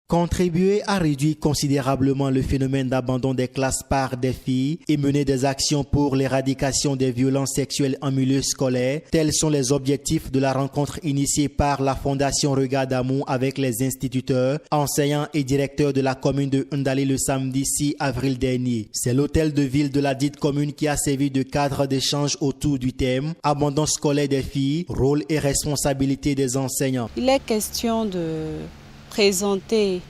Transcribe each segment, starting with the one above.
Contribuer à réduire considérablement le phénomène d'abandon des classes par des filles et mener des actions pour l'éradication des violences sexuelles en milieu scolaire, tels sont les objectifs de la rencontre initiée par la Fondation Regard d'amour avec les instituteurs, enseignants et directeurs de la commune de Ndali le samedi 6 avril dernier. C'est l'hôtel de ville de la dite commune qui a servi de cadre d'échange autour du thème « Abandon scolaire des filles, rôle et responsabilité des enseignants ». Il est question de présenter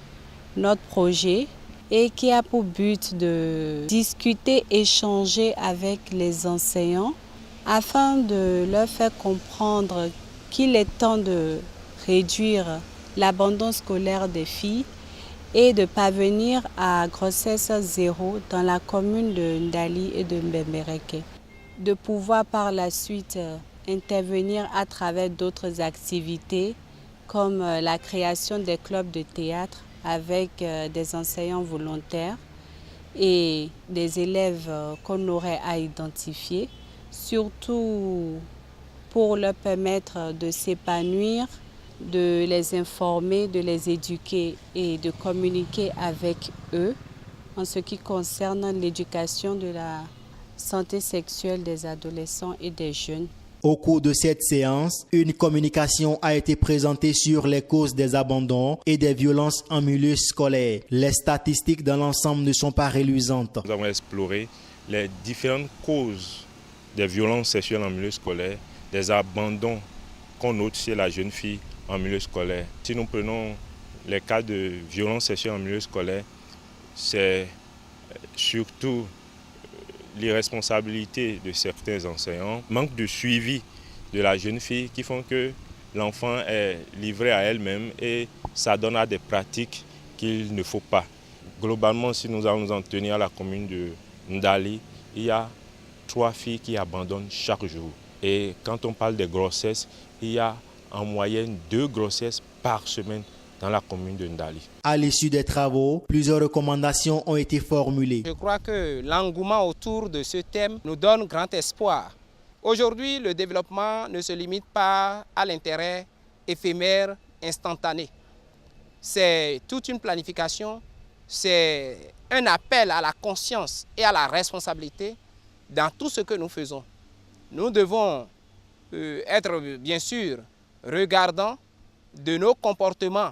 notre projet et qui a pour but de discuter, échanger avec les enseignants afin de leur faire comprendre qu'il est temps de réduire l'abandon scolaire des filles et de parvenir à grossesse zéro dans la commune de Ndali et de Mbembereke. De pouvoir par la suite intervenir à travers d'autres activités comme la création des clubs de théâtre avec des enseignants volontaires et des élèves qu'on aurait à identifier, surtout pour leur permettre de s'épanouir, de les informer, de les éduquer et de communiquer avec eux en ce qui concerne l'éducation de la santé sexuelle des adolescents et des jeunes. Au cours de cette séance, une communication a été présentée sur les causes des abandons et des violences en milieu scolaire. Les statistiques dans l'ensemble ne sont pas reluisantes. Nous avons exploré les différentes causes des violences sexuelles en milieu scolaire, des abandons qu'on note chez la jeune fille en milieu scolaire. Si nous prenons les cas de violences sexuelles en milieu scolaire, c'est surtout l'irresponsabilité de certains enseignants, manque de suivi de la jeune fille qui font que l'enfant est livré à elle-même et ça donne à des pratiques qu'il ne faut pas. Globalement, si nous allons nous en tenir à la commune de Ndali, il y a 3 filles qui abandonnent chaque jour. Et quand on parle des grossesses, il y a en moyenne 2 grossesses par semaine dans la commune de Ndali. À l'issue des travaux, plusieurs recommandations ont été formulées. Je crois que l'engouement autour de ce thème nous donne grand espoir. Aujourd'hui, le développement ne se limite pas à l'intérêt éphémère, instantané. C'est toute une planification, c'est un appel à la conscience et à la responsabilité dans tout ce que nous faisons. Nous devons être, bien sûr, regardants de nos comportements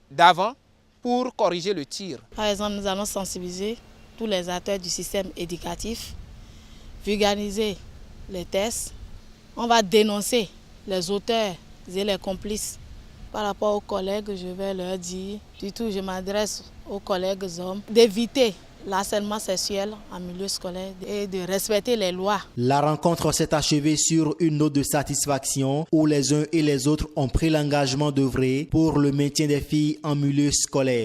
d'avant pour corriger le tir. Par exemple, nous allons sensibiliser tous les acteurs du système éducatif, vulgariser les tests. On va dénoncer les auteurs et les complices. Par rapport aux collègues, je vais leur dire, surtout je m'adresse aux collègues hommes, d'éviter l'harcèlement sexuel en milieu scolaire et de respecter les lois. La rencontre s'est achevée sur une note de satisfaction où les uns et les autres ont pris l'engagement d'œuvrer pour le maintien des filles en milieu scolaire.